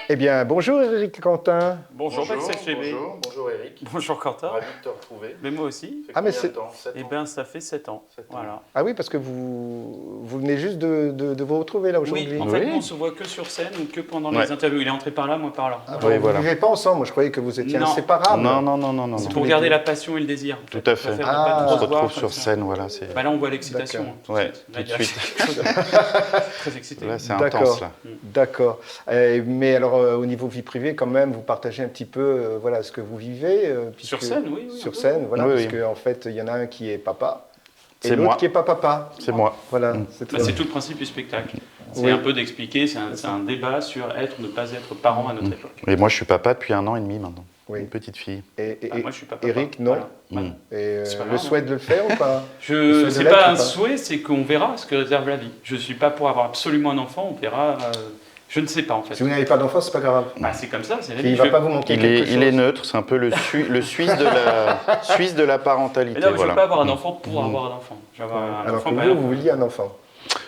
Eh bien, bonjour Eric Quentin. Bonjour Backstage TV. Bonjour Eric. Bonjour Quentin. Ravi de te retrouver. Mais moi aussi. Ça fait Ah, mais combien c'est- de temps 7 Eh ans. bien, ça fait 7 ans. 7 ans. Voilà. Ah oui, parce que vous venez juste de vous retrouver là aujourd'hui. Oui, en fait, Oui. on se voit que sur scène ou que pendant Ouais. les interviews. Il est entré par là, moi par là. Ah, Oui, vous voilà. ne vivez pas ensemble, moi je croyais que vous étiez Non. inséparables. Non. C'est tous pour les garder deux. la passion et le désir. Tout à fait. On préfère Ah. pas On trop se se voir retrouve comme sur ça. scène, voilà. C'est Bah là, on voit l'excitation. D'accord. hein, tout Ouais, de suite. Là, tout il y a de suite. quelque chose. Très excité. là, c'est D'accord. intense là. D'accord. Mais alors, au niveau vie privée, quand même, vous partagez un petit peu voilà, ce que vous vivez. Sur puisque- scène, oui. un Sur peu. scène, voilà, Oui, parce oui. qu'en fait, il y en a un qui est papa et C'est l'autre moi. qui est pas papa. C'est moi. Voilà, Mm. c'est Bah, tout. c'est tout le principe du spectacle. C'est Oui. un peu d'expliquer, c'est un débat sur être ou ne pas être parent à notre époque. Et moi, je suis papa depuis 1 an et demi maintenant. Oui. Une petite fille. Et, Ah, moi, je suis pas papa. Eric, non. Voilà. Mm. Et C'est pas le grave, souhait de le faire ou pas? Je souhait de c'est l'être pas ou un pas souhait, c'est qu'on verra ce que réserve la vie. Je suis pas pour avoir absolument un enfant, on verra. Je ne sais pas en fait. Si vous n'avez pas d'enfant, c'est pas grave. Ah, c'est comme ça, c'est la Il vie. ne va pas vous manquer Il quelque est, chose. il est neutre, c'est un peu le Suisse de la parentalité. Mais non, mais je voilà. veux pas avoir un enfant pour avoir un enfant. Je veux avoir un Alors enfant. que bah, vous vouliez un enfant.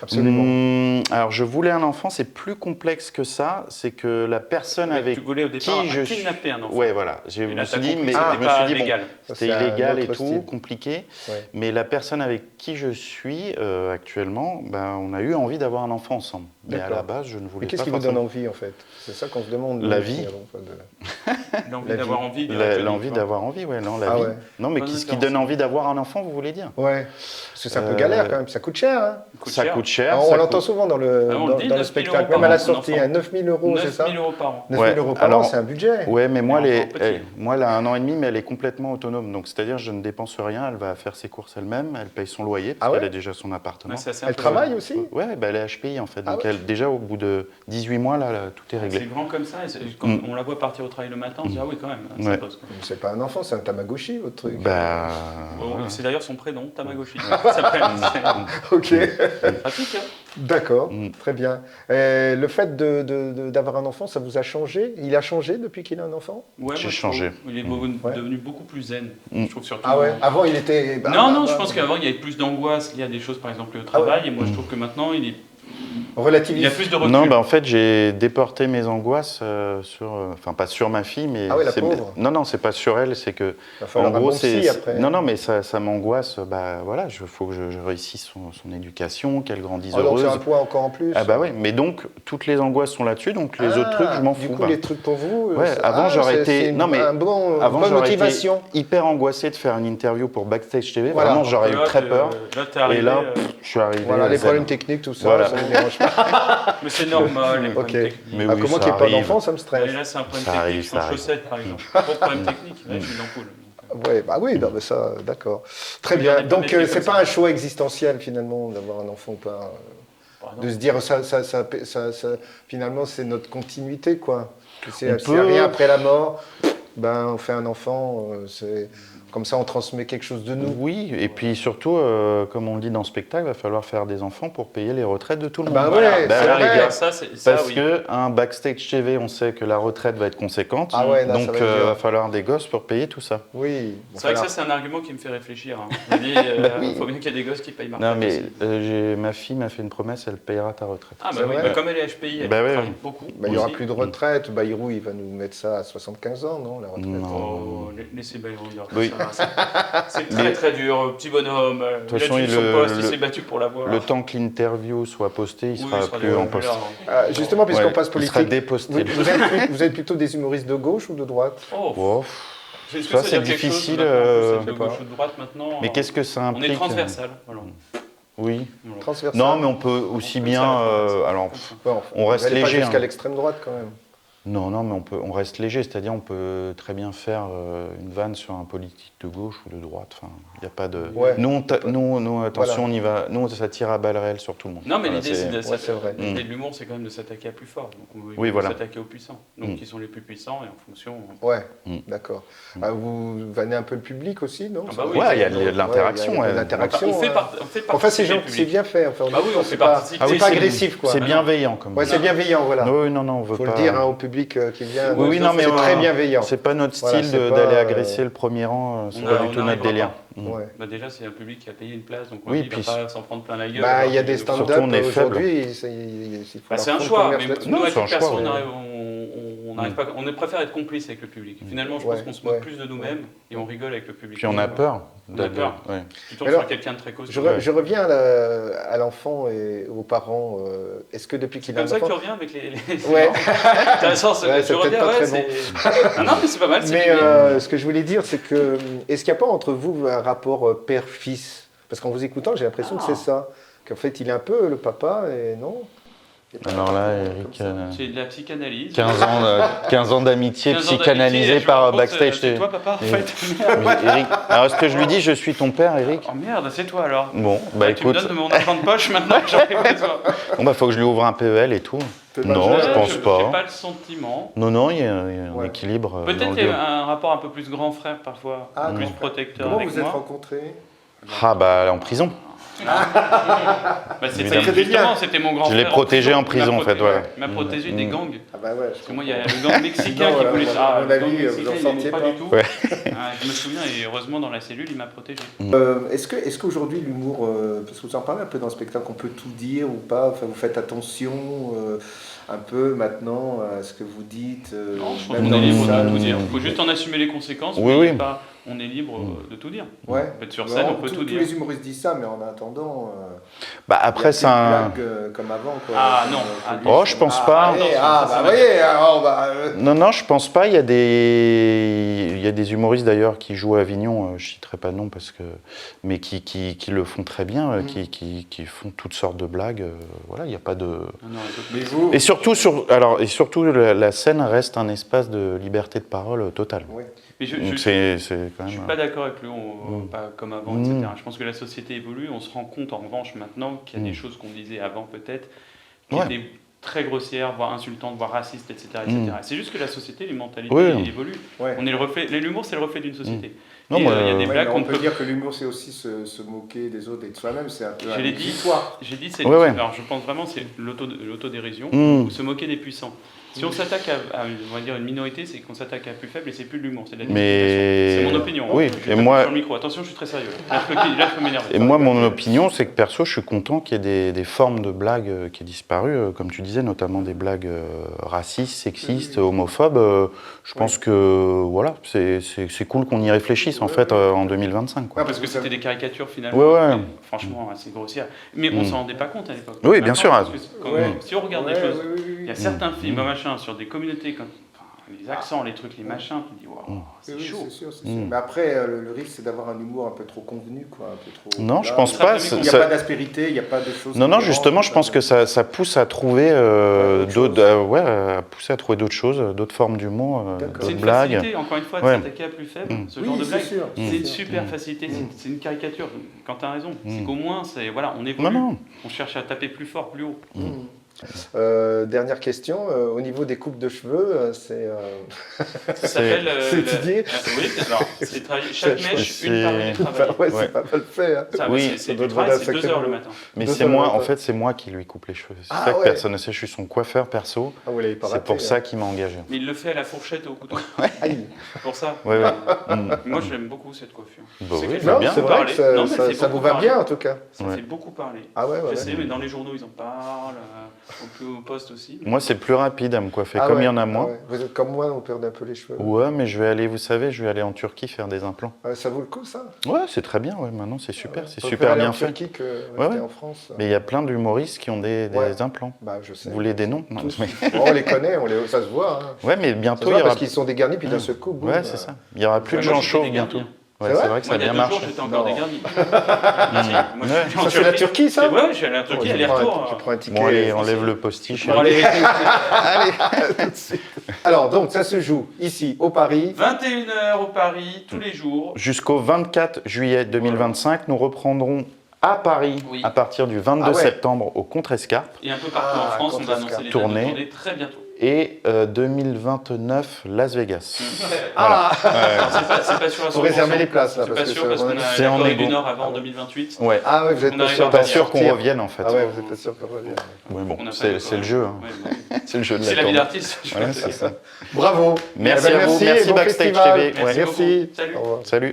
Absolument. Alors, je voulais un enfant, c'est plus complexe que ça. C'est que la personne mais avec tu voulais au départ qui je suis. kidnapper un enfant. Ouais, voilà. Je Et me là, suis t'as dit, compris mais que je c'était me pas suis dit, bon, légal. Ça, c'était c'est un illégal et autre tout, style. compliqué. Ouais. Mais la personne avec qui je suis actuellement, ben, on a eu envie d'avoir un enfant ensemble. Mais à D'accord. la base, je ne voulais Mais qu'est-ce pas qui vous donne forcément. envie en fait? C'est ça qu'on se demande. La nous, vie. avant, enfin, de- L'envie La d'avoir vie. envie. direct, L'envie tu vois. d'avoir envie, ouais, non, la Ah vie. ouais. Non, mais Bonne qu'est-ce qui référence. donne envie d'avoir un enfant, vous voulez dire? Ouais. Parce que c'est un peu galère quand même, puis ça coûte cher. Hein. Ça coûte cher. Alors, on ça l'entend coûte- souvent dans le, Ah, on le dans, dit, dans le 9 000 spectacle, euros par même à la an, sortie, un enfant. 9 000 euros, c'est 9 ça? 000 euros par an. 9 000 Ouais, euros par alors- an, c'est un budget. Ouais, mais moi, Mais encore petit. moi, elle a 1 an et demi, mais elle est complètement autonome. Donc, c'est-à-dire, je ne dépense rien. Elle va faire ses courses elle-même. Elle paye son loyer parce Ah ouais qu'elle a déjà son appartement. Ouais, c'est assez Elle impressionnant. travaille aussi? Ouais, bah, elle est HPI en fait. Ah Donc, ouais. elle, déjà, au bout de 18 mois, là, tout est réglé. C'est grand comme ça. Et quand on la voit partir au travail le matin, on se dit ah oui quand même. Ça Ouais. bosse, quoi. C'est pas un enfant, c'est un Tamagotchi, votre truc. Bah, Oh, voilà. c'est d'ailleurs son prénom, Tamagotchi. Ça s'appelle. Ok, C'est pratique. Hein. d'accord, Mm. très bien. Le fait d'avoir un enfant, ça vous a changé? Il a changé depuis qu'il a un enfant? Ouais, J'ai moi, je changé. trouve. Il est Ouais. devenu beaucoup plus zen. Mm. Je trouve surtout. Ah ouais, avant il était... bah, Non, bah, non, bah, je pense qu'avant il y avait plus d'angoisse liée à des choses, par exemple le Ah travail, ouais. et moi je trouve que maintenant il a relativise. plus de recul. Non, bah, en fait, j'ai déporté mes angoisses sur. Enfin, pas sur ma fille, mais. Ah ouais, la c'est- pauvre. Non, non, c'est pas sur elle, c'est que. Il va falloir En un gros, bon psy après. Non, non, mais ça m'angoisse. Bah voilà, il faut que je réussisse son éducation, qu'elle grandisse Ah, donc heureuse. c'est un poids encore en plus. Ah bah ouais, mais donc toutes les angoisses sont là-dessus, donc les Ah, autres trucs, je m'en Du fous. coup, bah. les trucs pour vous, Ouais, avant, j'aurais été- c'est non, mais une bonne Avant, j'aurais motivation. été hyper angoissé de faire une interview pour Backstage TV. Voilà. Vraiment, j'aurais eu Là, très t'es- peur. Là, t'es arrivé. Et là, je suis arrivé. Voilà, à les zen. problèmes techniques, tout ça, Voilà. ça ne me dérange pas. Mais c'est normal, les Ok. problèmes techniques. Mais Ah, oui, comment ça qu'il n'y ait pas arrive. d'enfant, ça me Et stresse. là, c'est un problème Ça technique arrive, sans ça arrive. chaussettes, par exemple. Pas de problème technique, là, j'ai une ampoule. Ouais, bah oui, non, mais ça, d'accord. Très Oui, bien. on est pas Donc, méfiés c'est comme pas ça. un choix existentiel, finalement, d'avoir un enfant ou pas. Par De exemple. se dire, finalement, c'est notre continuité, quoi. S'il On n'y a peut- rien après la mort, ben, on fait un enfant, comme ça, on transmet quelque chose de nous. Oui, et puis surtout, comme on le dit dans le spectacle, il va falloir faire des enfants pour payer les retraites de tout le monde. Bah Voilà. ouais, Bah c'est là, vrai. les gars, Ça, c'est ça, Parce oui. que un Backstage TV, on sait que la retraite va être conséquente, Ah ouais, là, ça donc va être dur. va falloir des gosses pour payer tout ça. Oui. C'est vrai que ça, c'est un argument qui me fait réfléchir. Hein. Je me dis, oui. faut bien qu'il y ait des gosses qui payent ma Non, retraite mais aussi. ma fille m'a fait une promesse, elle payera ta retraite. Ah, C'est bah oui, vrai. bah, comme elle est HPI, elle Bah ouais, travaille ouais. beaucoup. Bah, il n'y aura aussi. plus de retraite. Bayrou, il va nous mettre ça à 75 ans, non, la retraite? Non. Oh, laissez Bayrou dire Oui. ça. C'est très très dur, petit bonhomme. De toute façon, il a tué il- son poste, il le- s'est battu pour l'avoir. Le temps que l'interview soit postée, il Oui, sera plus en poste. Justement, puisqu'on Ouais, passe il politique, sera déposté. vous êtes plutôt des humoristes de gauche ou de droite? Oh, Oh, est-ce ça, veut c'est dire quelque difficile, chose, maintenant, euh, de je sais pas. gauche ou de droite maintenant. mais qu'est-ce que ça On implique est transversal. Voilà. Oui. Voilà. Transversal? Non, mais on peut aussi Comme bien. ça, Alors, Ouais, on reste vous allez léger, pas jusqu'à hein. l'extrême droite, quand même. non, mais on reste léger, c'est-à-dire on peut très bien faire une vanne sur un politique de gauche ou de droite. Enfin, il n'y a pas de. Ouais. Nous, attention, Voilà. on y va. Nous, ça tire à balles réelles sur tout le monde. Non, mais Voilà, l'idée, c'est de Ouais, c'est vrai. l'idée de l'humour, c'est quand même de s'attaquer à plus fort. Donc, on Oui, veut voilà. s'attaquer aux puissants. Donc, Mm. qui sont les plus puissants, et en fonction. Ouais, Mm. d'accord. Ah, vous vannez un peu le public aussi, non? Ah bah oui, Ouais, il y a de Ouais, l'interaction. il y a de ouais. l'interaction. on fait hein. partie Enfin, c'est du c'est public. bien fait. Enfin, Bah oui, on c'est fait pas, partie. c'est oui, pas c'est- agressif, quoi. C'est Ah non. bienveillant comme. Ouais, c'est bienveillant, voilà. Oui, non, on veut Faut pas. le dire hein, au public qui vient. Oui, oui, non, mais c'est très bienveillant. C'est pas notre Voilà, style c'est pas, d'aller agresser le premier rang. C'est on pas a- du on tout notre n'arrivera délire. pas. Mm. Ouais. Bah déjà, c'est un public qui a payé une place, donc on Oui, ne puis- va pas s'en prendre plein la gueule. Bah, il y a alors des que- stand-up Surtout, on est faible. aujourd'hui. Il faut Bah, leur c'est un fondre choix, commerce mais là-dessus. nous, Non, à c'est un titre choix, perso, ouais. n'arrive pas, on préfère être complice avec le public. Finalement, je pense qu'on se moque plus de nous-mêmes et on rigole avec le public. Puis on a peur. On a peur. Ouais. Tu tombes sur quelqu'un de très costaud. Je reviens à l'enfant et aux parents. Est-ce que depuis qu'il a un enfant... C'est comme ça que tu reviens avec les... Ouais. Intéressant, je reviens, pas très bon. Non, mais c'est pas mal. Mais ce que je voulais dire, c'est que... Est-ce qu'il n'y a pas entre vous un rapport père-fils? Parce qu'en vous écoutant, j'ai l'impression que c'est ça. Qu'en fait, il est un peu le papa et non? Alors là, Eric, c'est de la psychanalyse. 15 ans d'amitié 15 ans psychanalysé d'amitié, par je Backstage. C'est toi, papa, en fait. Oui, Eric. Alors, est-ce que je lui dis, je suis ton père, Eric? Oh merde, c'est toi alors. Bon, bah tu me écoute. donnes de mon argent de poche maintenant, j'arrive à toi. Bon, bah faut que je lui ouvre un PEL et tout. Non, je pense J'ai pas. pas le sentiment. Non, il y a un équilibre. Peut-être qu'il y a un rapport un peu plus grand frère parfois, plus protecteur. Comment avec vous êtes moi. rencontrés? Ah, bah en prison. Justement, c'était mon grand frère. Je l'ai protégé en prison, en fait. Voilà. Il m'a protégé des gangs. Ah bah ouais. Parce que moi, il y a le gang mexicain qui voulait ça. À mon avis, vous en sortiez pas pas. du tout. Ouais. Je me souviens, et heureusement, dans la cellule, il m'a protégé. Est-ce qu'aujourd'hui, l'humour, parce que vous en parlez un peu dans le spectacle, on peut tout dire ou pas? Enfin, vous faites attention un peu maintenant à ce que vous dites. Non, je pense même qu'on dans est les libre de salles. tout dire. Il faut juste en assumer les conséquences. Oui, mais oui. On est libre de tout dire. Ouais. On peut être sur scène, on peut tout dire. Tous les humoristes disent ça, mais en attendant. Bah après, c'est un. Comme avant, quoi. Ah non. Oh, je pense pas. Bah voyez, alors, Non, je pense pas. Il y a des humoristes d'ailleurs qui jouent à Avignon, je citerai pas de nom parce que, mais qui le font très bien, qui font toutes sortes de blagues. Voilà, il n'y a pas de. Non, mais vous. Et surtout la scène reste un espace de liberté de parole totale. Oui. Mais je Donc ne suis pas d'accord avec lui, pas comme avant, etc. Je pense que la société évolue. On se rend compte en revanche maintenant qu'il y a des choses qu'on disait avant peut-être, qui étaient très grossières, voire insultantes, voire racistes, etc. C'est juste que la société, les mentalités évoluent. Ouais. On est le reflet. L'humour, c'est le reflet d'une société. Il y a des blagues on peut dire que l'humour, c'est aussi se moquer des autres et de soi-même. C'est un peu J'ai dit, c'est alors je pense vraiment c'est l'autodérision ou se moquer des puissants. Si on s'attaque à on va dire une minorité, c'est qu'on s'attaque à plus faible et c'est plus de l'humour, c'est de la discrimination. C'est mon opinion. Oui, et moi sur le micro. Attention, je suis très sérieux. Là, je peux m'énerver. Et moi, mon opinion, c'est que perso, je suis content qu'il y ait des formes de blagues qui aient disparu, comme tu disais, notamment des blagues racistes, sexistes, homophobes. Je pense que voilà, c'est cool qu'on y réfléchisse en fait en 2025. Quoi. Parce que c'était des caricatures finalement. Franchement, assez grossières. Mais on s'en rendait pas compte à l'époque. Oui, bien sûr. Si on regarde des choses, il y a certains films sur des communautés comme les accents, les trucs, les machins, tu te dis waouh, c'est chaud. C'est sûr. Mais après, le risque, c'est d'avoir un humour un peu trop convenu, quoi, un peu trop. Non, je pense pas. Il n'y a pas d'aspérité, il n'y a pas de choses. Non, justement, je pense que ça pousse à trouver pousser à trouver d'autres choses, d'autres formes d'humour, d'autres blagues. C'est une facilité, encore une fois, de s'attaquer à plus faible. Ce genre de blague, c'est une super facilité. C'est une caricature. Quand tu as raison, c'est qu'au moins, on évolue. On cherche à taper plus fort, plus haut. Dernière question, au niveau des coupes de cheveux, c'est. Ça s'appelle. C'est étudié. Oui, c'est travailler chaque mèche, une parée de travail. Ouais, c'est pas mal fait. Hein. C'est du travail, c'est 2 heures le matin. Mais c'est moi, en fait, c'est moi qui lui coupe les cheveux. C'est ça que personne ne sait, je suis son coiffeur perso. Ah, vous l'avez pas raté. C'est pour ça qu'il m'a engagé. Mais il le fait à la fourchette au couteau. C'est pour ça. Moi, j'aime beaucoup cette coiffure. C'est vrai que ça vous va bien en tout cas. Ça fait beaucoup parler. Ah ouais. Je sais, mais dans les journaux, ils en parlent. Au poste aussi. Moi, c'est plus rapide à me coiffer, comme il y en a moins. Vous êtes comme moi, on perd un peu les cheveux. Ouais, mais je vais aller en Turquie faire des implants. Ça vaut le coup, ça? Ouais, c'est très bien, maintenant c'est super, c'est super bien fait. En Turquie que rester en France. Mais il y a plein d'humoristes qui ont des implants. Bah, je sais. Vous voulez des noms? Non, on les connaît, ça se voit. Hein. Ouais, mais bientôt il y aura... parce qu'ils sont dégarnis, puis d'un seul coup, boum. Ouais, c'est ça. Il y aura plus de gens chauds bientôt. Ouais, c'est vrai que ça a bien marché. J'étais encore dégarni. Ça, c'est la Turquie, ça? Ouais, je suis allé en Turquie, aller-retour. Je prends un ticket. Bon, allez, enlève le postiche. Allez, tout de suite. Alors, donc, ça se joue ici, au Paris. 21h au Paris, tous les jours. Jusqu'au 24 juillet 2025, nous reprendrons à Paris à partir du 22 septembre au Contrescarpe. Et un peu partout en France, on va annoncer les tournées très bientôt. Et 2029, Las Vegas. Voilà. C'est pas sûr à 100%. Faut réserver les places là. C'est pas sûr parce qu'on a la Corée du Nord avant en 2028. Ouais. Ah ouais, vous êtes pas sûr qu'on revienne en fait. Ah ouais, vous êtes pas sûr qu'on revienne. Oui, bon, c'est le jeu. C'est le jeu de la C'est la vie d'artiste. Ouais, c'est ça. Bravo. Merci à vous. Merci bon Backstage festival. TV. Merci. Salut. Salut.